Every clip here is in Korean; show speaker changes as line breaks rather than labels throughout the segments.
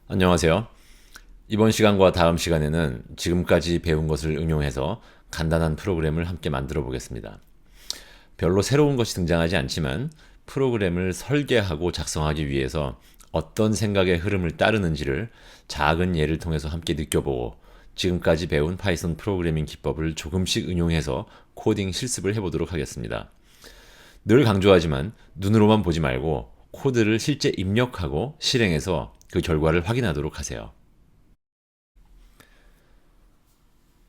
안녕하세요. 이번 시간과 다음 시간에는 지금까지 배운 것을 응용해서 간단한 프로그램을 함께 만들어 보겠습니다. 별로 새로운 것이 등장하지 않지만 프로그램을 설계하고 작성하기 위해서 어떤 생각의 흐름을 따르는지를 작은 예를 통해서 함께 느껴보고 지금까지 배운 파이썬 프로그래밍 기법을 조금씩 응용해서 코딩 실습을 해보도록 하겠습니다. 늘 강조하지만 눈으로만 보지 말고 코드를 실제 입력하고 실행해서 그 결과를 확인하도록 하세요.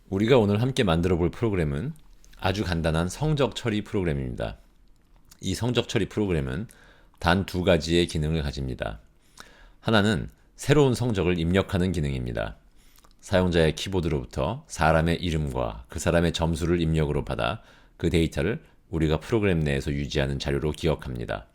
우리가 오늘 함께 만들어 볼 프로그램은 아주 간단한 성적 처리 프로그램입니다. 이 성적 처리 프로그램은 단 두 가지의 기능을 가집니다. 하나는 새로운 성적을 입력하는 기능입니다. 사용자의 키보드로부터 사람의 이름과 그 사람의 점수를 입력으로 받아 그 데이터를 우리가 프로그램 내에서 유지하는 자료로 기억합니다.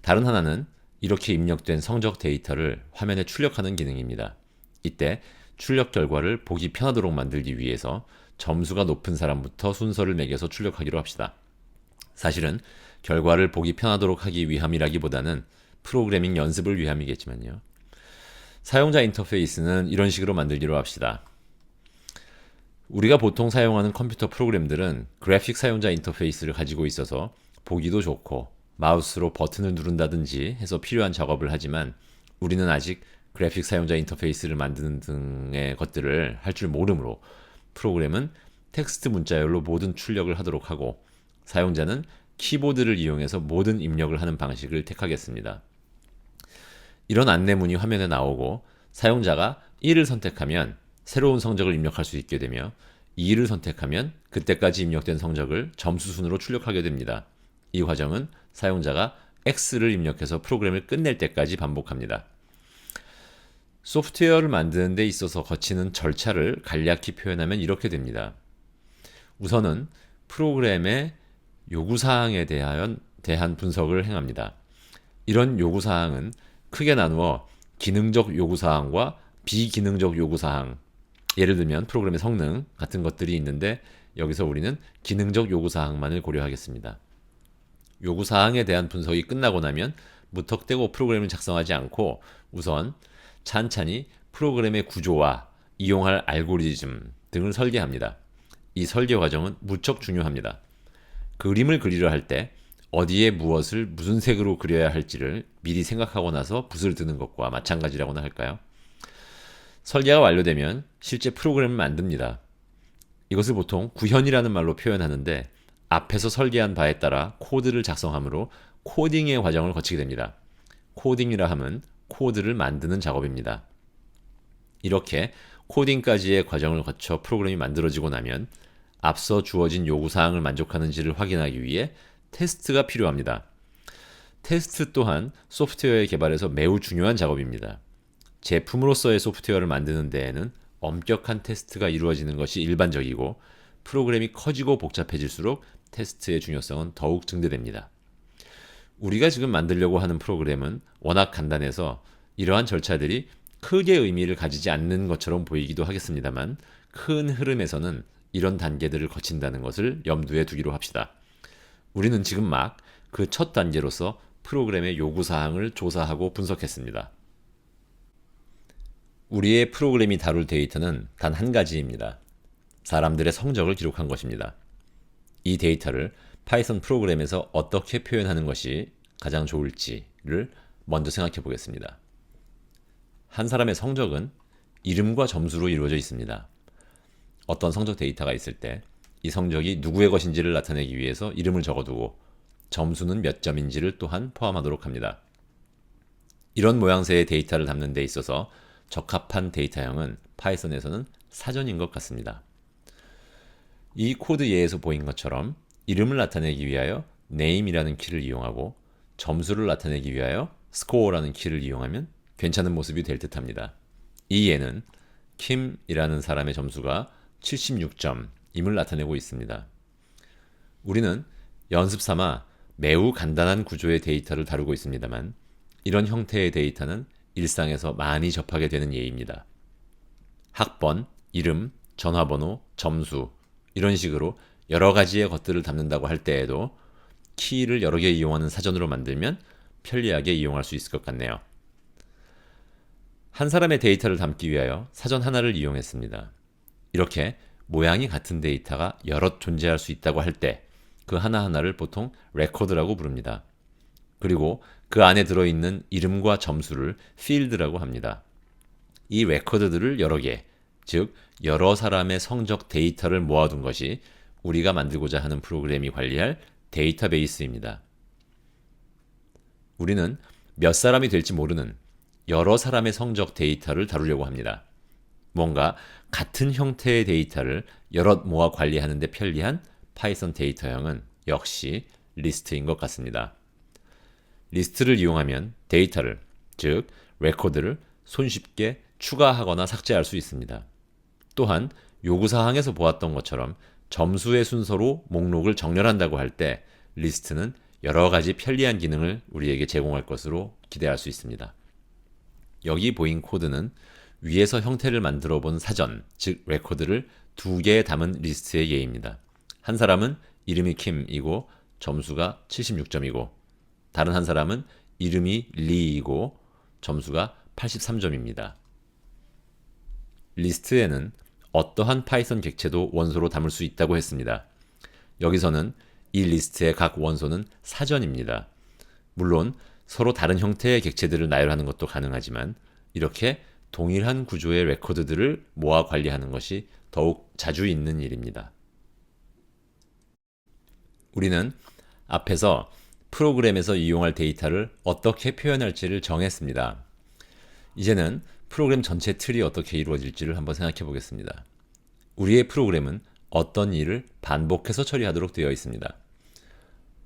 다른 하나는 이렇게 입력된 성적 데이터를 화면에 출력하는 기능입니다. 이때 출력 결과를 보기 편하도록 만들기 위해서 점수가 높은 사람부터 순서를 매겨서 출력하기로 합시다. 사실은 결과를 보기 편하도록 하기 위함이라기보다는 프로그래밍 연습을 위함이겠지만요. 사용자 인터페이스는 이런 식으로 만들기로 합시다. 우리가 보통 사용하는 컴퓨터 프로그램들은 그래픽 사용자 인터페이스를 가지고 있어서 보기도 좋고 마우스로 버튼을 누른다든지 해서 필요한 작업을 하지만 우리는 아직 그래픽 사용자 인터페이스를 만드는 등의 것들을 할 줄 모르므로 프로그램은 텍스트 문자열로 모든 출력을 하도록 하고 사용자는 키보드를 이용해서 모든 입력을 하는 방식을 택하겠습니다. 이런 안내문이 화면에 나오고 사용자가 1을 선택하면 새로운 성적을 입력할 수 있게 되며 2를 선택하면 그때까지 입력된 성적을 점수 순으로 출력하게 됩니다. 이 과정은 사용자가 X를 입력해서 프로그램을 끝낼 때까지 반복합니다. 소프트웨어를 만드는 데 있어서 거치는 절차를 간략히 표현하면 이렇게 됩니다. 우선은 프로그램의 요구사항에 대한 분석을 행합니다. 이런 요구사항은 크게 나누어 기능적 요구사항과 비기능적 요구사항, 예를 들면 프로그램의 성능 같은 것들이 있는데 여기서 우리는 기능적 요구사항만을 고려하겠습니다. 요구사항에 대한 분석이 끝나고 나면 무턱대고 프로그램을 작성하지 않고 우선 찬찬히 프로그램의 구조와 이용할 알고리즘 등을 설계합니다. 이 설계 과정은 무척 중요합니다. 그림을 그리려 할 때 어디에 무엇을 무슨 색으로 그려야 할지를 미리 생각하고 나서 붓을 드는 것과 마찬가지라고나 할까요? 설계가 완료되면 실제 프로그램을 만듭니다. 이것을 보통 구현이라는 말로 표현하는데 앞에서 설계한 바에 따라 코드를 작성하므로 코딩의 과정을 거치게 됩니다. 코딩이라 함은 코드를 만드는 작업입니다. 이렇게 코딩까지의 과정을 거쳐 프로그램이 만들어지고 나면 앞서 주어진 요구사항을 만족하는지를 확인하기 위해 테스트가 필요합니다. 테스트 또한 소프트웨어의 개발에서 매우 중요한 작업입니다. 제품으로서의 소프트웨어를 만드는 데에는 엄격한 테스트가 이루어지는 것이 일반적이고 프로그램이 커지고 복잡해질수록 테스트의 중요성은 더욱 증대됩니다. 우리가 지금 만들려고 하는 프로그램은 워낙 간단해서 이러한 절차들이 크게 의미를 가지지 않는 것처럼 보이기도 하겠습니다만 큰 흐름에서는 이런 단계들을 거친다는 것을 염두에 두기로 합시다. 우리는 지금 막 그 첫 단계로서 프로그램의 요구사항을 조사하고 분석했습니다. 우리의 프로그램이 다룰 데이터는 단 한 가지입니다. 사람들의 성적을 기록한 것입니다. 이 데이터를 파이썬 프로그램에서 어떻게 표현하는 것이 가장 좋을지를 먼저 생각해 보겠습니다. 한 사람의 성적은 이름과 점수로 이루어져 있습니다. 어떤 성적 데이터가 있을 때 이 성적이 누구의 것인지를 나타내기 위해서 이름을 적어두고 점수는 몇 점인지를 또한 포함하도록 합니다. 이런 모양새의 데이터를 담는 데 있어서 적합한 데이터형은 파이썬에서는 사전인 것 같습니다. 이 코드 예에서 보인 것처럼 이름을 나타내기 위하여 name이라는 키를 이용하고 점수를 나타내기 위하여 score라는 키를 이용하면 괜찮은 모습이 될 듯합니다. 이 예는 킴이라는 사람의 점수가 76점임을 나타내고 있습니다. 우리는 연습 삼아 매우 간단한 구조의 데이터를 다루고 있습니다만 이런 형태의 데이터는 일상에서 많이 접하게 되는 예입니다. 학번, 이름, 전화번호, 점수 이런 식으로 여러 가지의 것들을 담는다고 할 때에도 키를 여러 개 이용하는 사전으로 만들면 편리하게 이용할 수 있을 것 같네요. 한 사람의 데이터를 담기 위하여 사전 하나를 이용했습니다. 이렇게 모양이 같은 데이터가 여럿 존재할 수 있다고 할 때 그 하나하나를 보통 레코드라고 부릅니다. 그리고 그 안에 들어있는 이름과 점수를 필드라고 합니다. 이 레코드들을 여러 개, 즉 여러 사람의 성적 데이터를 모아둔 것이 우리가 만들고자 하는 프로그램이 관리할 데이터베이스입니다. 우리는 몇 사람이 될지 모르는 여러 사람의 성적 데이터를 다루려고 합니다. 뭔가 같은 형태의 데이터를 여럿 모아 관리하는 데 편리한 파이썬 데이터형은 역시 리스트인 것 같습니다. 리스트를 이용하면 데이터를, 즉 레코드를 손쉽게 추가하거나 삭제할 수 있습니다. 또한 요구사항에서 보았던 것처럼 점수의 순서로 목록을 정렬한다고 할 때 리스트는 여러 가지 편리한 기능을 우리에게 제공할 것으로 기대할 수 있습니다. 여기 보인 코드는 위에서 형태를 만들어 본 사전, 즉 레코드를 두 개에 담은 리스트의 예입니다. 한 사람은 이름이 킴이고 점수가 76점이고 다른 한 사람은 이름이 리이고 점수가 83점입니다. 리스트에는 어떠한 파이썬 객체도 원소로 담을 수 있다고 했습니다. 여기서는 이 리스트의 각 원소는 사전입니다. 물론 서로 다른 형태의 객체들을 나열하는 것도 가능하지만 이렇게 동일한 구조의 레코드들을 모아 관리하는 것이 더욱 자주 있는 일입니다. 우리는 앞에서 프로그램에서 이용할 데이터를 어떻게 표현할지를 정했습니다. 이제는 프로그램 전체 틀이 어떻게 이루어질지를 한번 생각해 보겠습니다. 우리의 프로그램은 어떤 일을 반복해서 처리하도록 되어 있습니다.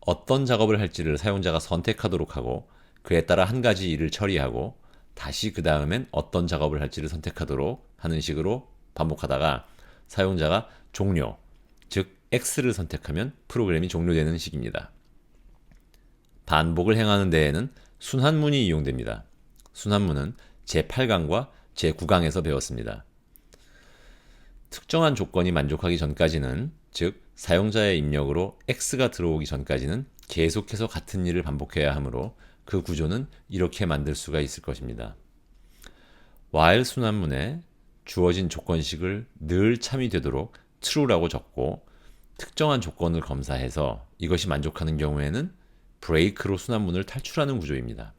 어떤 작업을 할지를 사용자가 선택하도록 하고 그에 따라 한 가지 일을 처리하고 다시 그 다음엔 어떤 작업을 할지를 선택하도록 하는 식으로 반복하다가 사용자가 종료, 즉 X를 선택하면 프로그램이 종료되는 식입니다. 반복을 행하는 데에는 순환문이 이용됩니다. 순환문은 제8강과 제9강에서 배웠습니다. 특정한 조건이 만족하기 전까지는, 즉 사용자의 입력으로 X가 들어오기 전까지는 계속해서 같은 일을 반복해야 하므로 그 구조는 이렇게 만들 수가 있을 것입니다. while 순환문에 주어진 조건식을 늘 참이 되도록 true라고 적고 특정한 조건을 검사해서 이것이 만족하는 경우에는 break로 순환문을 탈출하는 구조입니다.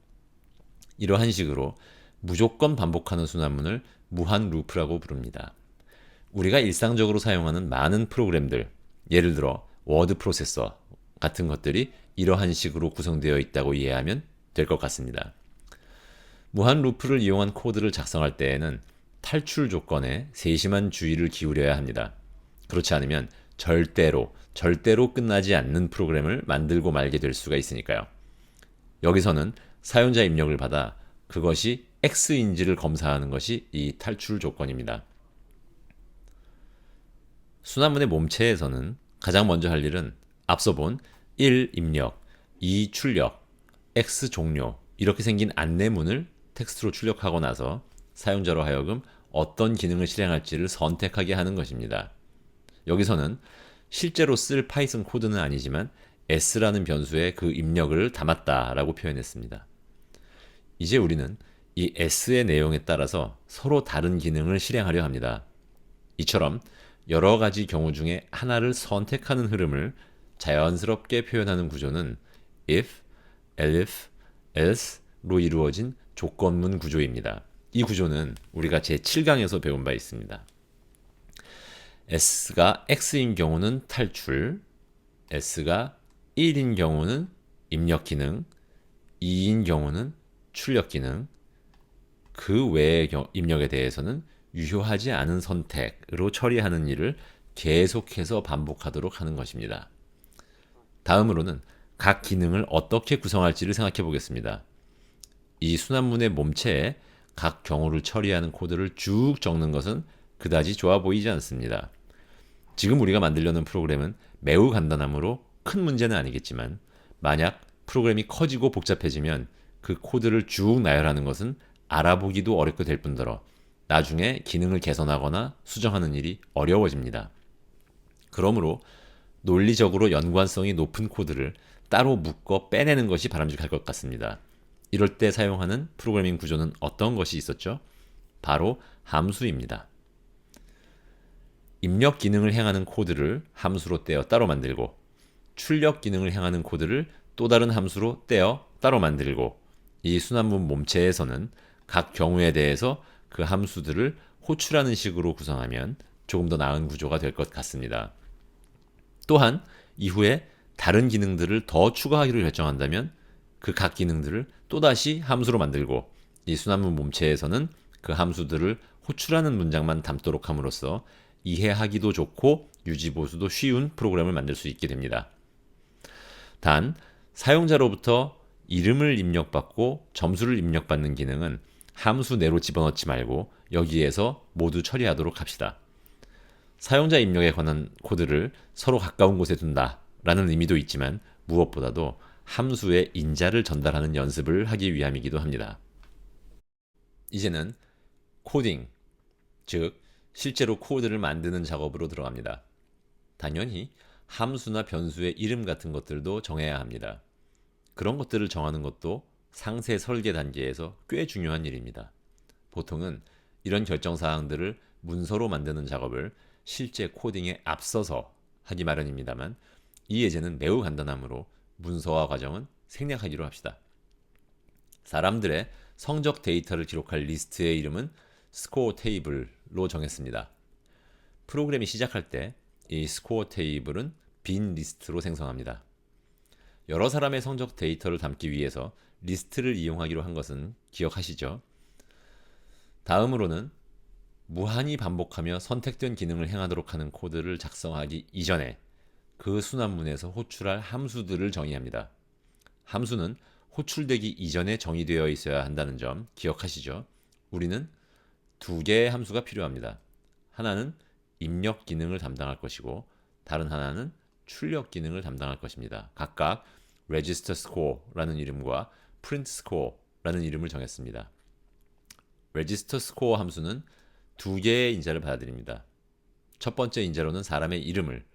이러한 식으로 무조건 반복하는 순환문을 무한 루프라고 부릅니다. 우리가 일상적으로 사용하는 많은 프로그램들, 예를 들어 워드 프로세서 같은 것들이 이러한 식으로 구성되어 있다고 이해하면 될 것 같습니다. 무한 루프를 이용한 코드를 작성할 때에는 탈출 조건에 세심한 주의를 기울여야 합니다. 그렇지 않으면 절대로 끝나지 않는 프로그램을 만들고 말게 될 수가 있으니까요. 여기서는 사용자 입력을 받아 그것이 X인지를 검사하는 것이 이 탈출 조건입니다. 순환문의 몸체에서는 가장 먼저 할 일은 앞서 본 1 입력, 2 출력, X 종료 이렇게 생긴 안내문을 텍스트로 출력하고 나서 사용자로 하여금 어떤 기능을 실행할지를 선택하게 하는 것입니다. 여기서는 실제로 쓸 파이썬 코드는 아니지만 S라는 변수에 그 입력을 담았다라고 표현했습니다. 이제 우리는 이 S의 내용에 따라서 서로 다른 기능을 실행하려 합니다. 이처럼 여러 가지 경우 중에 하나를 선택하는 흐름을 자연스럽게 표현하는 구조는 if, elif, else로 이루어진 조건문 구조입니다. 이 구조는 우리가 제7강에서 배운 바 있습니다. S가 X인 경우는 탈출, S가 1인 경우는 입력 기능, 2인 경우는 출력 기능, 그 외의 입력에 대해서는 유효하지 않은 선택으로 처리하는 일을 계속해서 반복하도록 하는 것입니다. 다음으로는 각 기능을 어떻게 구성할지를 생각해 보겠습니다. 이 순환문의 몸체에 각 경우를 처리하는 코드를 쭉 적는 것은 그다지 좋아 보이지 않습니다. 지금 우리가 만들려는 프로그램은 매우 간단하므로 큰 문제는 아니겠지만 만약 프로그램이 커지고 복잡해지면 그 코드를 쭉 나열하는 것은 알아보기도 어렵게 될 뿐더러 나중에 기능을 개선하거나 수정하는 일이 어려워집니다. 그러므로 논리적으로 연관성이 높은 코드를 따로 묶어 빼내는 것이 바람직할 것 같습니다. 이럴 때 사용하는 프로그래밍 구조는 어떤 것이 있었죠? 바로 함수입니다. 입력 기능을 행하는 코드를 함수로 떼어 따로 만들고 출력 기능을 행하는 코드를 또 다른 함수로 떼어 따로 만들고 이 순환문 몸체에서는 각 경우에 대해서 그 함수들을 호출하는 식으로 구성하면 조금 더 나은 구조가 될 것 같습니다. 또한 이후에 다른 기능들을 더 추가하기로 결정한다면 그 각 기능들을 또다시 함수로 만들고 이 순환문 몸체에서는 그 함수들을 호출하는 문장만 담도록 함으로써 이해하기도 좋고 유지보수도 쉬운 프로그램을 만들 수 있게 됩니다. 단, 사용자로부터 이름을 입력받고 점수를 입력받는 기능은 함수 내로 집어넣지 말고 여기에서 모두 처리하도록 합시다. 사용자 입력에 관한 코드를 서로 가까운 곳에 둔다 라는 의미도 있지만 무엇보다도 함수의 인자를 전달하는 연습을 하기 위함이기도 합니다. 이제는 코딩, 즉 실제로 코드를 만드는 작업으로 들어갑니다. 당연히 함수나 변수의 이름 같은 것들도 정해야 합니다. 그런 것들을 정하는 것도 상세 설계 단계에서 꽤 중요한 일입니다. 보통은 이런 결정사항들을 문서로 만드는 작업을 실제 코딩에 앞서서 하기 마련입니다만 이 예제는 매우 간단하므로 문서화 과정은 생략하기로 합시다. 사람들의 성적 데이터를 기록할 리스트의 이름은 스코어 테이블로 정했습니다. 프로그램이 시작할 때 이 스코어 테이블은 빈 리스트로 생성합니다. 여러 사람의 성적 데이터를 담기 위해서 리스트를 이용하기로 한 것은 기억하시죠? 다음으로는 무한히 반복하며 선택된 기능을 행하도록 하는 코드를 작성하기 이전에 그 순환문에서 호출할 함수들을 정의합니다. 함수는 호출되기 이전에 정의되어 있어야 한다는 점 기억하시죠? 우리는 두 개의 함수가 필요합니다. 하나는 입력 기능을 담당할 것이고 다른 하나는 출력 기능을 담당할 것입니다. 각각 register score라는 이름과 print score라는 이름을 정했습니다. register score 함수는 두 개의 인자를 받아들입니다. 첫 번째 인자로는 사람의 이름을,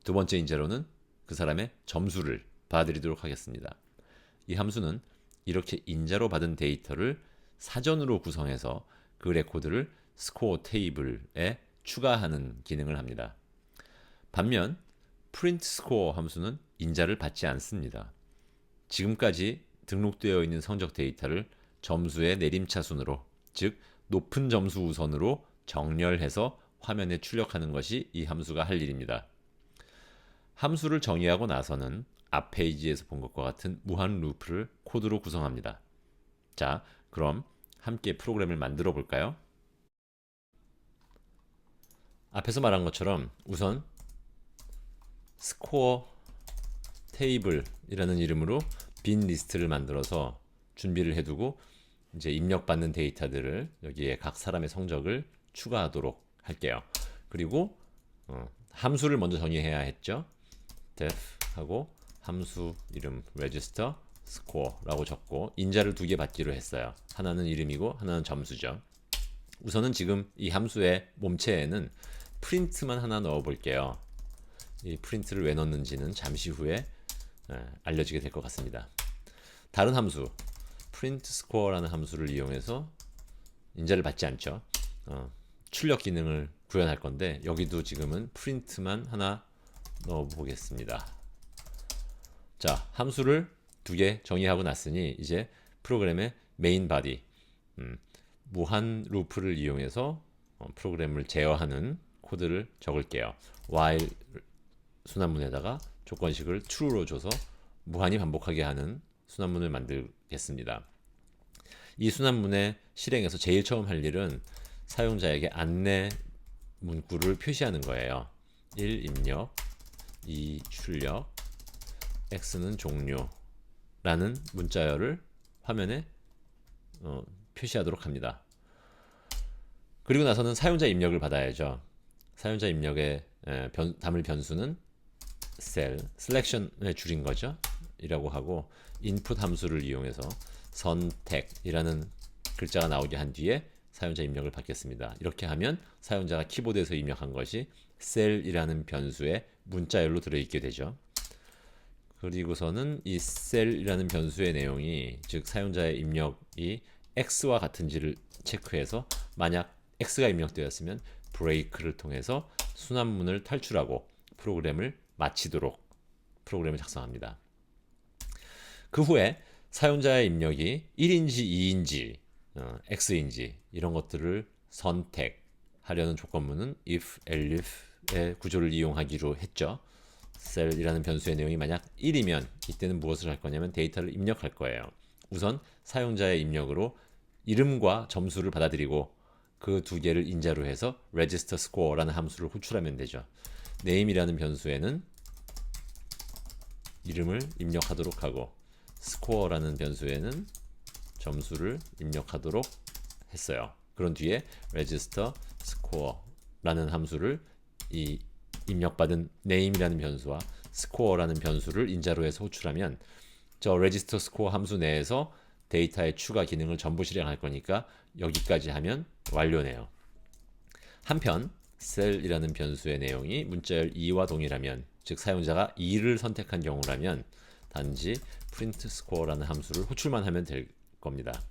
두 번째 인자로는 그 사람의 점수를 받아들이도록 하겠습니다. 이 함수는 이렇게 인자로 받은 데이터를 사전으로 구성해서 그 레코드를 스코어 테이블에 추가하는 기능을 합니다. 반면 print score 함수는 인자를 받지 않습니다. 지금까지 등록되어 있는 성적 데이터를 점수의 내림차순으로, 즉 높은 점수 우선으로 정렬해서 화면에 출력하는 것이 이 함수가 할 일입니다. 함수를 정의하고 나서는 앞 페이지에서 본 것과 같은 무한 루프를 코드로 구성합니다. 자, 그럼 함께 프로그램을 만들어 볼까요? 앞에서 말한 것처럼 우선 스코어 테이블이라는 이름으로 빈 리스트를 만들어서 준비를 해두고 이제 입력받는 데이터들을 여기에 각 사람의 성적을 추가하도록 할게요. 그리고 함수를 먼저 정의해야 했죠. def 하고 함수 이름 register score라고 적고 인자를 두 개 받기로 했어요. 하나는 이름이고 하나는 점수죠. 우선은 지금 이 함수의 몸체에는 프린트만 하나 넣어 볼게요. 이 프린트를 왜 넣는지는 잠시 후에 알려지게 될 것 같습니다. 다른 함수 print score라는 함수를 이용해서 인자를 받지 않죠. 출력 기능을 구현할 건데 여기도 지금은 print만 하나 넣어 보겠습니다. 자, 함수를 두 개 정의하고 났으니 이제 프로그램의 메인 바디 무한 루프를 이용해서 프로그램을 제어하는 코드를 적을게요. while 순환문에다가 조건식을 true로 줘서 무한히 반복하게 하는 순환문을 만들겠습니다. 이 순환문의 실행에서 제일 처음 할 일은 사용자에게 안내 문구를 표시하는 거예요. 1 입력, 2 출력, x는 종료라는 문자열을 화면에 표시하도록 합니다. 그리고 나서는 사용자 입력을 받아야죠. 사용자 입력에 담을 변수는 셀, selection의 줄인 거죠. 이라고 하고 input 함수를 이용해서 선택이라는 글자가 나오게 한 뒤에 사용자 입력을 받겠습니다. 이렇게 하면 사용자가 키보드에서 입력한 것이 셀이라는 변수의 문자열로 들어있게 되죠. 그리고서는 이 셀이라는 변수의 내용이 즉 사용자의 입력이 x와 같은지를 체크해서 만약 x가 입력되었으면 브레이크를 통해서 순환문을 탈출하고 프로그램을 마치도록 프로그램을 작성합니다. 그 후에 사용자의 입력이 1인지 2인지 x인지 이런 것들을 선택하려는 조건문은 if, elif의 구조를 이용하기로 했죠. 셀이라는 변수의 내용이 만약 1이면 이때는 무엇을 할 거냐면 데이터를 입력할 거예요. 우선 사용자의 입력으로 이름과 점수를 받아들이고 그 두 개를 인자로 해서 register score라는 함수를 호출하면 되죠. name이라는 변수에는 이름을 입력하도록 하고 score라는 변수에는 점수를 입력하도록 했어요. 그런 뒤에 register score라는 함수를 이 입력받은 name이라는 변수와 score라는 변수를 인자로 해서 호출하면 저 register score 함수 내에서 데이터의 추가 기능을 전부 실행할 거니까 여기까지 하면 완료네요. 한편 셀이라는 변수의 내용이 문자열 2와 동일하면 즉 사용자가 2를 선택한 경우라면 단지 print score라는 함수를 호출만 하면 될 겁니다.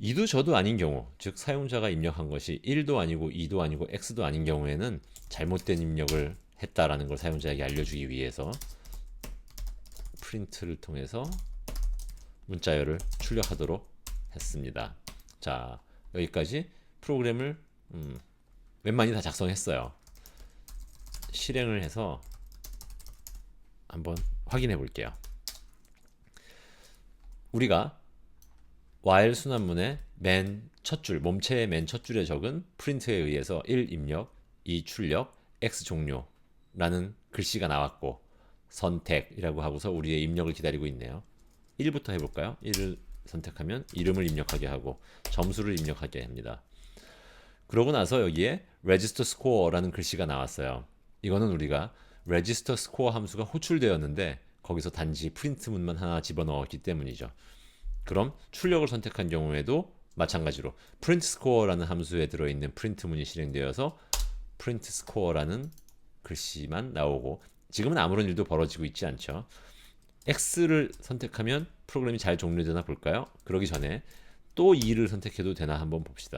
2도 저도 아닌 경우, 즉 사용자가 입력한 것이 1도 아니고 2도 아니고 x도 아닌 경우에는 잘못된 입력을 했다라는 걸 사용자에게 알려주기 위해서 print를 통해서 문자열을 출력하도록 했습니다. 자, 여기까지 프로그램을 웬만히 다 작성했어요. 실행을 해서 한번 확인해 볼게요. 우리가 while 순환문의 맨 첫 줄, 몸체의 맨 첫 줄에 적은 print에 의해서 1 입력, 2 출력, x 종료라는 글씨가 나왔고 선택이라고 하고서 우리의 입력을 기다리고 있네요. 1부터 해볼까요? 1을 선택하면 이름을 입력하게 하고 점수를 입력하게 합니다. 그러고 나서 여기에 register score라는 글씨가 나왔어요. 이거는 우리가 register score 함수가 호출되었는데 거기서 단지 프린트문만 하나 집어넣었기 때문이죠. 그럼 출력을 선택한 경우에도 마찬가지로 print score라는 함수에 들어있는 프린트문이 실행되어서 print score라는 글씨만 나오고 지금은 아무런 일도 벌어지고 있지 않죠. X를 선택하면 프로그램이 잘 종료되나 볼까요? 그러기 전에 또 2를 선택해도 되나 한번 봅시다.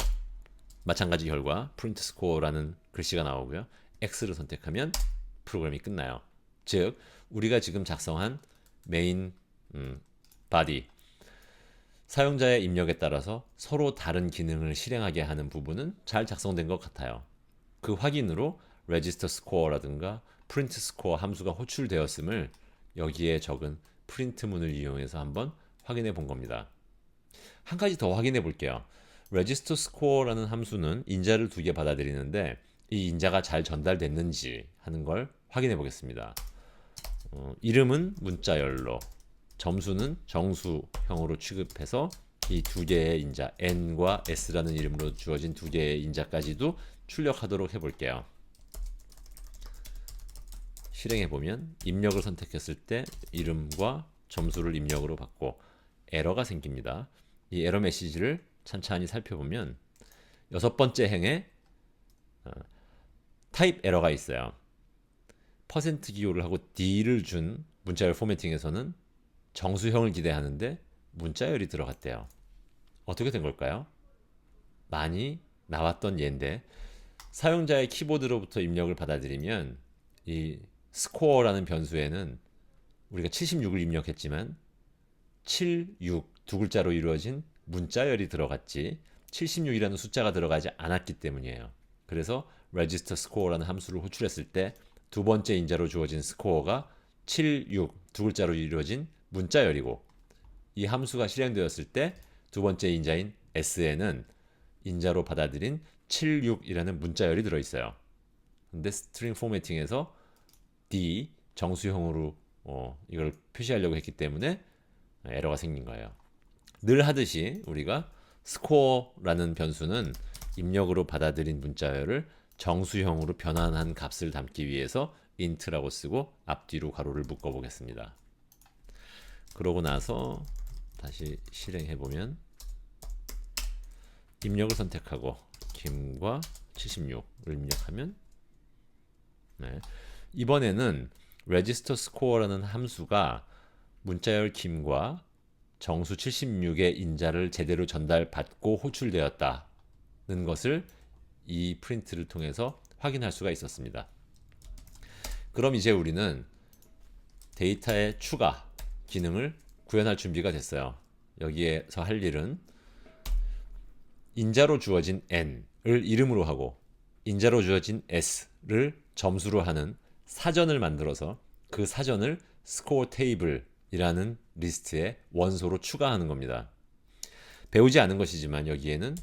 마찬가지 결과 print score라는 글씨가 나오고요. X를 선택하면 프로그램이 끝나요. 즉 우리가 지금 작성한 메인 body 사용자의 입력에 따라서 서로 다른 기능을 실행하게 하는 부분은 잘 작성된 것 같아요. 그 확인으로 register score라든가 print score 함수가 호출되었음을 여기에 적은 프린트문을 이용해서 한번 확인해 본 겁니다. 한 가지 더 확인해 볼게요. register score라는 함수는 인자를 2개 받아들이는데 이 인자가 잘 전달됐는지 하는 걸 확인해 보겠습니다. 이름은 문자열로, 점수는 정수형으로 취급해서 이 2개의 인자 n과 s라는 이름으로 주어진 2개의 인자까지도 출력하도록 해볼게요. 실행해보면 입력을 선택했을 때 이름과 점수를 입력으로 받고 에러가 생깁니다. 이 에러 메시지를 찬찬히 살펴보면 6번째 행에 타입 에러가 있어요. 퍼센트 기호를 하고 D를 준 문자열 포매팅에서는 정수형을 기대하는데 문자열이 들어갔대요. 어떻게 된 걸까요? 많이 나왔던 예인데 사용자의 키보드로부터 입력을 받아들이면 이 스코어라는 변수에는 우리가 76을 입력했지만 76 두 글자로 이루어진 문자열이 들어갔지 76이라는 숫자가 들어가지 않았기 때문이에요. 그래서 register score라는 함수를 호출했을 때 두 번째 인자로 주어진 스코어가 76 두 글자로 이루어진 문자열이고 이 함수가 실행되었을 때 두 번째 인자인 s에는 인자로 받아들인 76이라는 문자열이 들어있어요. 근데 스트링 포매팅에서 D 정수형으로 이걸 표시하려고 했기 때문에 에러가 생긴 거예요. 늘 하듯이 우리가 score라는 변수는 입력으로 받아들인 문자열을 정수형으로 변환한 값을 담기 위해서 int라고 쓰고 앞뒤로 가로를 묶어 보겠습니다. 그러고 나서 다시 실행해 보면 입력을 선택하고 김과 76을 입력하면 이번에는 register score라는 함수가 문자열 김과 정수 76의 인자를 제대로 전달받고 호출되었다는 것을 이 프린트를 통해서 확인할 수가 있었습니다. 그럼 이제 우리는 데이터의 추가 기능을 구현할 준비가 됐어요. 여기에서 할 일은 인자로 주어진 n을 이름으로 하고 인자로 주어진 s를 점수로 하는 사전을 만들어서 그 사전을 스코어 테이블이라는 리스트의 원소로 추가하는 겁니다. 배우지 않은 것이지만 여기에는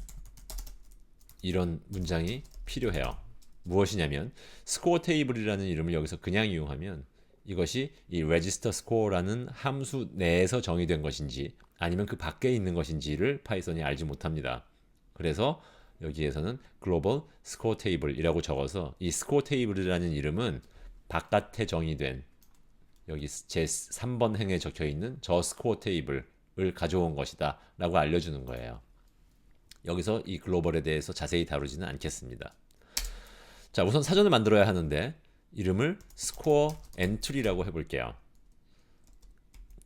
이런 문장이 필요해요. 무엇이냐면 스코어 테이블이라는 이름을 여기서 그냥 이용하면 이것이 이 register score라는 함수 내에서 정의된 것인지 아니면 그 밖에 있는 것인지를 파이썬이 알지 못합니다. 그래서 여기에서는 global score table이라고 적어서 이 score table이라는 이름은 바깥에 정의된 여기 제 3번 행에 적혀 있는 저 스코어 테이블을 가져온 것이다 라고 알려주는 거예요. 여기서 이 글로벌에 대해서 자세히 다루지는 않겠습니다. 자, 우선 사전을 만들어야 하는데 이름을 스코어 엔트리라고 해볼게요.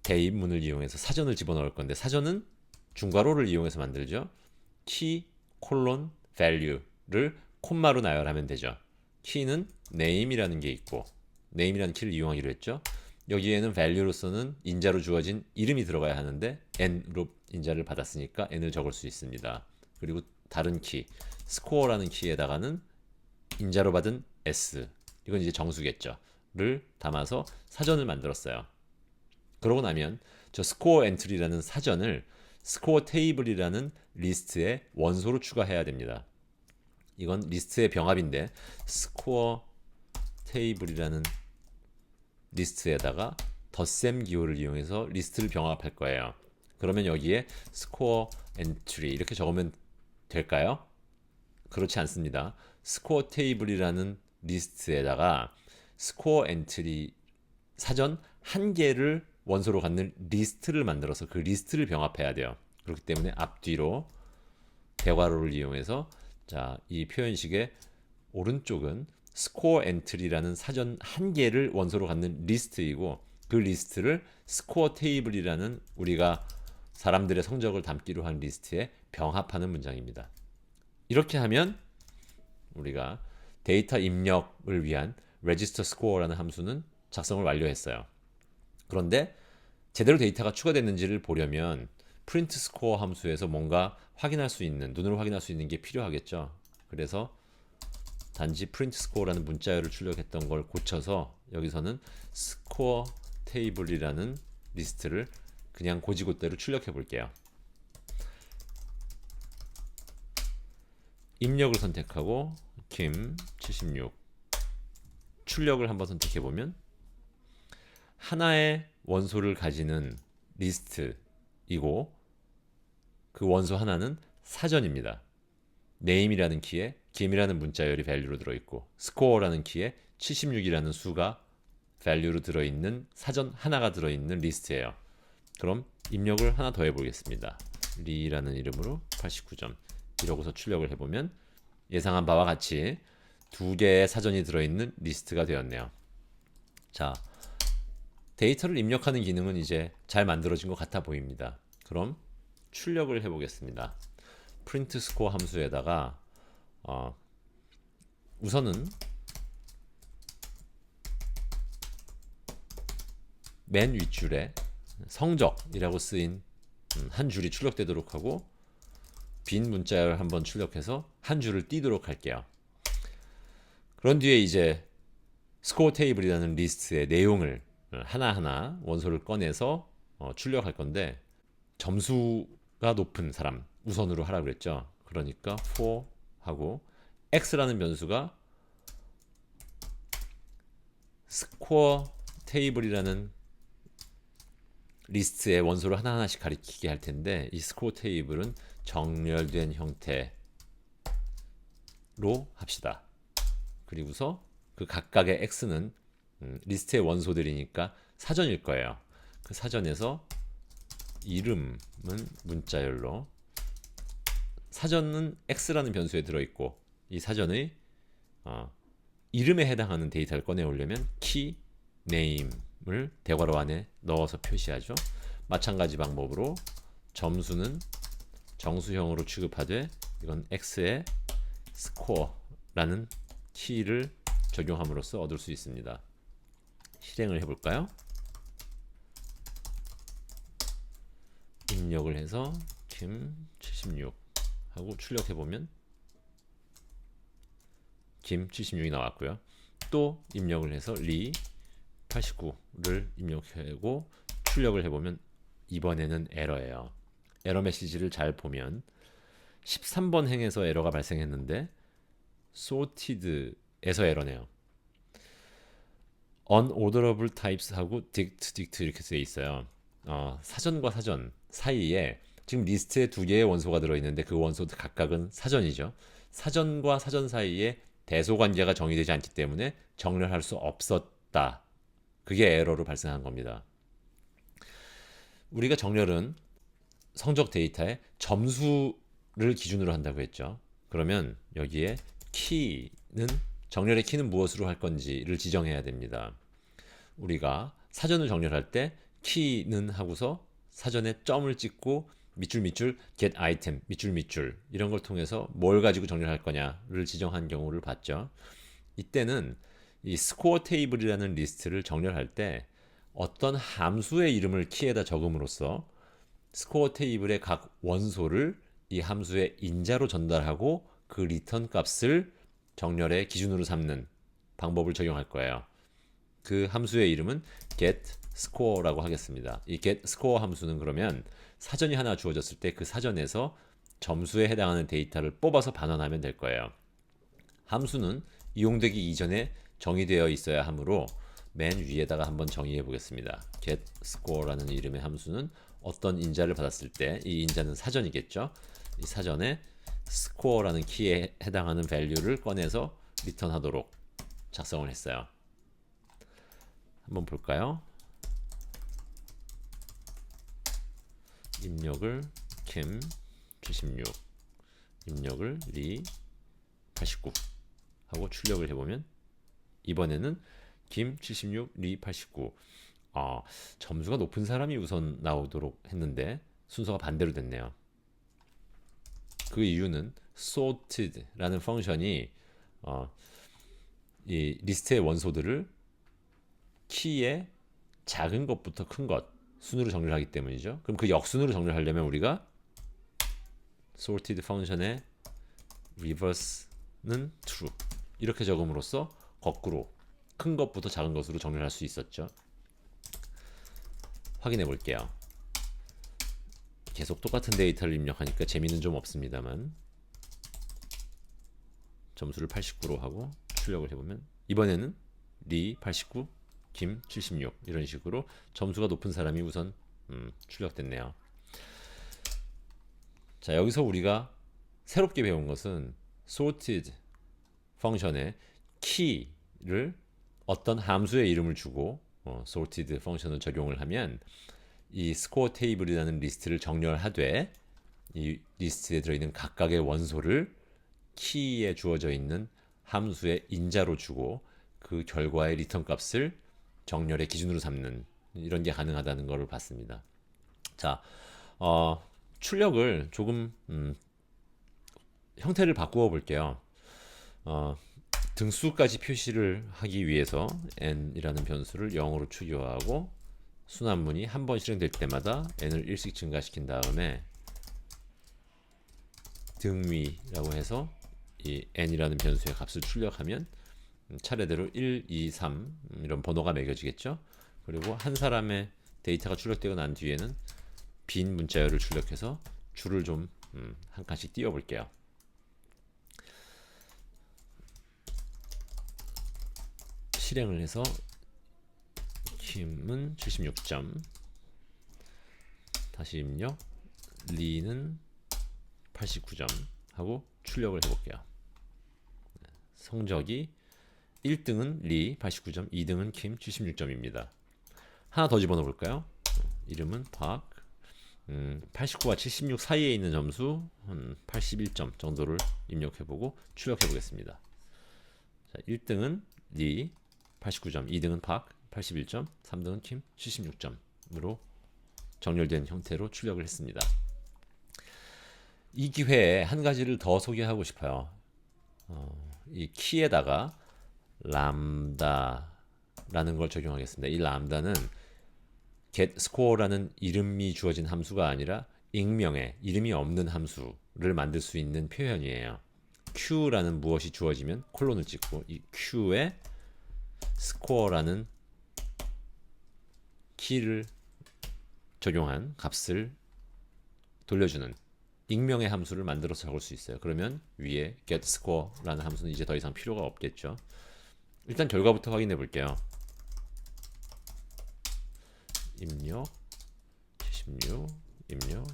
대입문을 이용해서 사전을 집어넣을 건데 사전은 중괄호를 이용해서 만들죠. key, 콜론, value를 콤마로 나열하면 되죠. key는 name이라는 게 있고 name이라는 키를 이용하기로 했죠. 여기에는 value로서는 인자로 주어진 이름이 들어가야 하는데 n으로 인자를 받았으니까 n을 적을 수 있습니다. 그리고 다른 키, score라는 키에다가는 인자로 받은 s, 이건 이제 정수겠죠. 를 담아서 사전을 만들었어요. 그러고 나면 저 스코어 엔트리라는 사전을 스코어 테이블이라는 리스트의 원소로 추가해야 됩니다. 이건 리스트의 병합인데 스코어 테이블이라는 리스트에다가 덧셈 기호를 이용해서 리스트를 병합할 거예요. 그러면 여기에 스코어 엔트리 이렇게 적으면 될까요? 그렇지 않습니다. 스코어 테이블이라는 리스트에다가 스코어 엔트리 사전 한 개를 원소로 갖는 리스트를 만들어서 그 리스트를 병합해야 돼요. 그렇기 때문에 앞뒤로 대괄호를 이용해서 자, 이 표현식의 오른쪽은 스코어 엔트리라는 사전 한 개를 원소로 갖는 리스트이고 그 리스트를 스코어 테이블이라는 우리가 사람들의 성적을 담기로 한 리스트에 병합하는 문장입니다. 이렇게 하면 우리가 데이터 입력을 위한 register score라는 함수는 작성을 완료했어요. 그런데 제대로 데이터가 추가됐는지를 보려면 print score 함수에서 뭔가 확인할 수 있는, 눈으로 확인할 수 있는 게 필요하겠죠. 그래서 단지 print score라는 문자열을 출력했던 걸 고쳐서 여기서는 score table이라는 리스트를 그냥 고지고대로 출력해 볼게요. 입력을 선택하고 김 76 출력을 한번 선택해 보면 하나의 원소를 가지는 리스트이고 그 원소 하나는 사전입니다. name이라는 키에 김이라는 문자열이 value로 들어있고 score라는 키에 76이라는 수가 value로 들어있는 사전 하나가 들어있는 리스트예요. 그럼 입력을 하나 더 해보겠습니다. 리라는 이름으로 89점 이러고서 출력을 해보면 예상한 바와 같이 두 개의 사전이 들어있는 리스트가 되었네요. 자, 데이터를 입력하는 기능은 이제 잘 만들어진 것 같아 보입니다. 그럼 출력을 해보겠습니다. print score 함수에다가 우선은 맨 윗줄에 성적이라고 쓰인 한 줄이 출력되도록 하고 빈 문자열을 한번 출력해서 한 줄을 띄도록 할게요. 그런 뒤에 이제 스코어 테이블이라는 리스트의 내용을 하나하나 원소를 꺼내서 출력할 건데 점수가 높은 사람 우선으로 하라고 그랬죠. 그러니까 for 하고 x라는 변수가 스코어 테이블이라는 리스트의 원소를 하나하나씩 가리키게 할 텐데 이 스코어 테이블은 정렬된 형태로 합시다. 그리고서 그 각각의 x는 리스트의 원소들이니까 사전일 거예요. 그 사전에서 이름은 문자열로 사전은 x라는 변수에 들어있고 이 사전의 이름에 해당하는 데이터를 꺼내오려면 key name을 대괄호 안에 넣어서 표시하죠. 마찬가지 방법으로 점수는 정수형으로 취급하되 이건 x의 score라는 키를 적용함으로써 얻을 수 있습니다. 실행을 해볼까요? 입력을 해서 김 76 하고 출력해보면 김 76이 나왔고요. 또 입력을 해서 리 89를 입력하고 출력을 해보면 이번에는 에러예요. 에러 메시지를 잘 보면 13번 행에서 에러가 발생했는데 sorted에서 에러네요. unorderable types 하고 dict 이렇게 써 있어요. 사전과 사전 사이에 지금 리스트에 두 개의 원소가 들어있는데 그 원소 각각은 사전이죠. 사전과 사전 사이에 대소 관계가 정의되지 않기 때문에 정렬할 수 없었다. 그게 에러로 발생한 겁니다. 우리가 정렬은 성적 데이터에 점수를 기준으로 한다고 했죠. 그러면 여기에 키는 정렬의 키는 무엇으로 할 건지를 지정해야 됩니다. 우리가 사전을 정렬할 때 키는 하고서 사전에 점을 찍고 밑줄 get item 밑줄 이런 걸 통해서 뭘 가지고 정렬할 거냐를 지정한 경우를 봤죠. 이때는 이 스코어 테이블이라는 리스트를 정렬할 때 어떤 함수의 이름을 키에다 적음으로써 스코어 테이블의 각 원소를 이 함수의 인자로 전달하고 그 리턴 값을 정렬의 기준으로 삼는 방법을 적용할 거예요. 그 함수의 이름은 getScore라고 하겠습니다. 이 getScore 함수는 그러면 사전이 하나 주어졌을 때 그 사전에서 점수에 해당하는 데이터를 뽑아서 반환하면 될 거예요. 함수는 이용되기 이전에 정의되어 있어야 하므로 맨 위에다가 한번 정의해 보겠습니다. getScore라는 이름의 함수는 어떤 인자를 받았을 때 이 인자는 사전이겠죠. 이 사전에 score라는 키에 해당하는 value를 꺼내서 리턴하도록 작성을 했어요. 한번 볼까요? 입력을 kim 76 입력을 리 89 하고 출력을 해보면 이번에는 김 76, 리 89 점수가 높은 사람이 우선 나오도록 했는데 순서가 반대로 됐네요. 그 이유는 sorted라는 펑션이 이 리스트의 원소들을 키의 작은 것부터 큰 것 순으로 정렬하기 때문이죠. 그럼 그 역순으로 정렬하려면 우리가 sorted 펑션의 reverse는 true 이렇게 적음으로써 거꾸로 큰 것부터 작은 것으로 정렬할 수 있었죠. 확인해 볼게요. 계속 똑같은 데이터를 입력하니까 재미는 좀 없습니다만 점수를 89로 하고 출력을 해보면 이번에는 리 89, 김 76 이런 식으로 점수가 높은 사람이 우선 출력됐네요. 자, 여기서 우리가 새롭게 배운 것은 sorted 펑션의 키를 어떤 함수의 이름을 주고 sorted 펑션을 적용을 하면 이 스코어 테이블이라는 리스트를 정렬하되 이 리스트에 들어있는 각각의 원소를 키에 주어져 있는 함수의 인자로 주고 그 결과의 리턴 값을 정렬의 기준으로 삼는 이런 게 가능하다는 것을 봤습니다. 자, 출력을 조금 형태를 바꾸어 볼게요. 등수까지 표시를 하기 위해서 n이라는 변수를 0으로 추교하고 순환문이 한 번 실행될 때마다 n을 1씩 증가시킨 다음에 등위라고 해서 이 n이라는 변수의 값을 출력하면 차례대로 1, 2, 3 이런 번호가 매겨지겠죠. 그리고 한 사람의 데이터가 출력되고 난 뒤에는 빈 문자열을 출력해서 줄을 좀 한 칸씩 띄워 볼게요. 실행을 해서 김은 76점 다시 입력 리는 89점 하고 출력을 해볼게요. 성적이 1등은 리 89점, 2등은 김 76점입니다. 하나 더 집어넣어 볼까요? 이름은 박 89와 76 사이에 있는 점수 81점 정도를 입력해보고 출력해보겠습니다. 자, 1등은 리 89점, 2등은 박 81점, 3등은 김 76점으로 정렬된 형태로 출력을 했습니다. 이 기회에 한 가지를 더 소개하고 싶어요. 이 키에다가 람다라는 걸 적용하겠습니다. 이 람다는 getScore라는 이름이 주어진 함수가 아니라 익명의 이름이 없는 함수를 만들 수 있는 표현이에요. Q라는 무엇이 주어지면 콜론을 찍고 이 Q에 score라는 키를 적용한 값을 돌려주는 익명의 함수를 만들어서 적을 수 있어요. 그러면 위에 getScore라는 함수는 이제 더 이상 필요가 없겠죠. 일단 결과부터 확인해 볼게요. 입력 76, 입력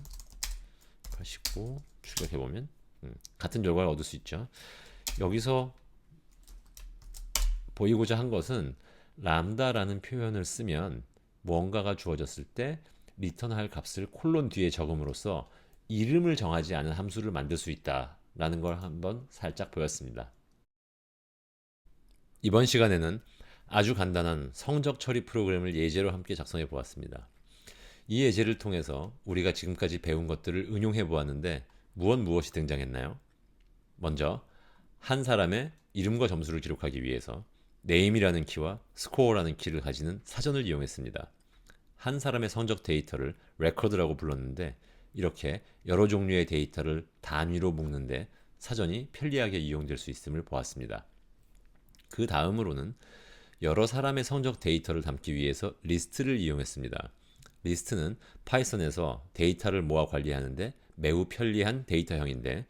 89 출력해보면 같은 결과를 얻을 수 있죠. 여기서 보이고자 한 것은 람다라는 표현을 쓰면 무언가가 주어졌을 때 리턴할 값을 콜론 뒤에 적음으로써 이름을 정하지 않은 함수를 만들 수 있다라는 걸 한번 살짝 보였습니다. 이번 시간에는 아주 간단한 성적 처리 프로그램을 예제로 함께 작성해 보았습니다. 이 예제를 통해서 우리가 지금까지 배운 것들을 응용해 보았는데 무엇이 등장했나요? 먼저 한 사람의 이름과 점수를 기록하기 위해서 name이라는 키와 score라는 키를 가지는 사전을 이용했습니다. 한 사람의 성적 데이터를 record라고 불렀는데 이렇게 여러 종류의 데이터를 단위로 묶는데 사전이 편리하게 이용될 수 있음을 보았습니다. 그 다음으로는 여러 사람의 성적 데이터를 담기 위해서 리스트를 이용했습니다. 리스트는 파이썬에서 데이터를 모아 관리하는데 매우 편리한 데이터형인데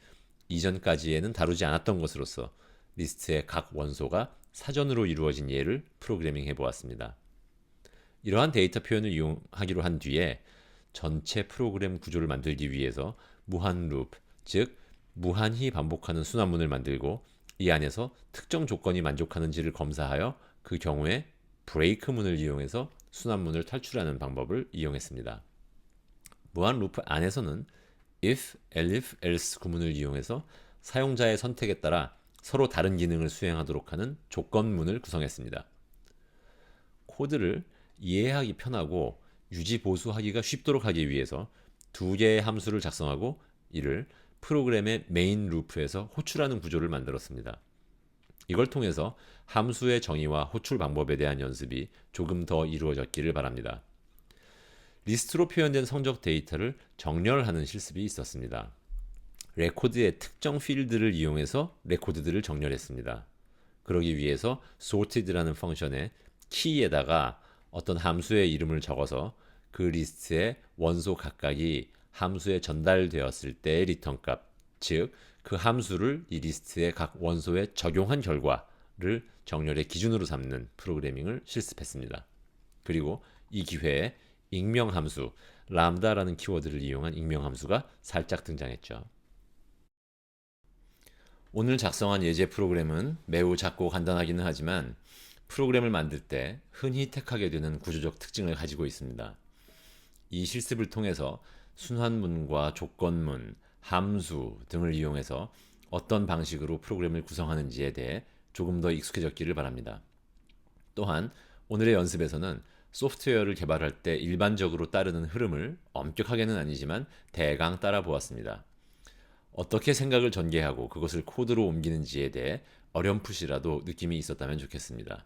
이전까지에는 다루지 않았던 것으로서 리스트의 각 원소가 사전으로 이루어진 예를 프로그래밍 해보았습니다. 이러한 데이터 표현을 이용하기로 한 뒤에 전체 프로그램 구조를 만들기 위해서 무한 루프, 즉 무한히 반복하는 순환문을 만들고 이 안에서 특정 조건이 만족하는지를 검사하여 그 경우에 브레이크 문을 이용해서 순환문을 탈출하는 방법을 이용했습니다. 무한 루프 안에서는 if, elif, else 구문을 이용해서 사용자의 선택에 따라 서로 다른 기능을 수행하도록 하는 조건문을 구성했습니다. 코드를 이해하기 편하고 유지 보수하기가 쉽도록 하기 위해서 두 개의 함수를 작성하고 이를 프로그램의 메인 루프에서 호출하는 구조를 만들었습니다. 이걸 통해서 함수의 정의와 호출 방법에 대한 연습이 조금 더 이루어졌기를 바랍니다. 리스트로 표현된 성적 데이터를 정렬하는 실습이 있었습니다. 레코드의 특정 필드를 이용해서 레코드들을 정렬했습니다. 그러기 위해서 sorted라는 펑션의 키에다가 어떤 함수의 이름을 적어서 그 리스트의 원소 각각이 함수에 전달되었을 때의 리턴 값, 즉 그 함수를 이 리스트의 각 원소에 적용한 결과를 정렬의 기준으로 삼는 프로그래밍을 실습했습니다. 그리고 이 기회에 익명 함수, 람다라는 키워드를 이용한 익명 함수가 살짝 등장했죠. 오늘 작성한 예제 프로그램은 매우 작고 간단하기는 하지만 프로그램을 만들 때 흔히 택하게 되는 구조적 특징을 가지고 있습니다. 이 실습을 통해서 순환문과 조건문, 함수 등을 이용해서 어떤 방식으로 프로그램을 구성하는지에 대해 조금 더 익숙해졌기를 바랍니다. 또한 오늘의 연습에서는 소프트웨어를 개발할 때 일반적으로 따르는 흐름을 엄격하게는 아니지만 대강 따라 보았습니다. 어떻게 생각을 전개하고 그것을 코드로 옮기는지에 대해 어렴풋이라도 느낌이 있었다면 좋겠습니다.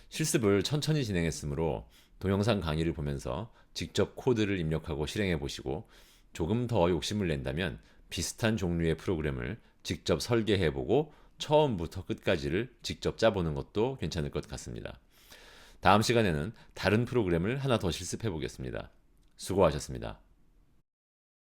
실습을 천천히 진행했으므로 동영상 강의를 보면서 직접 코드를 입력하고 실행해 보시고 조금 더 욕심을 낸다면 비슷한 종류의 프로그램을 직접 설계해 보고 처음부터 끝까지를 직접 짜보는 것도 괜찮을 것 같습니다. 다음 시간에는 다른 프로그램을 하나 더 실습해 보겠습니다. 수고하셨습니다.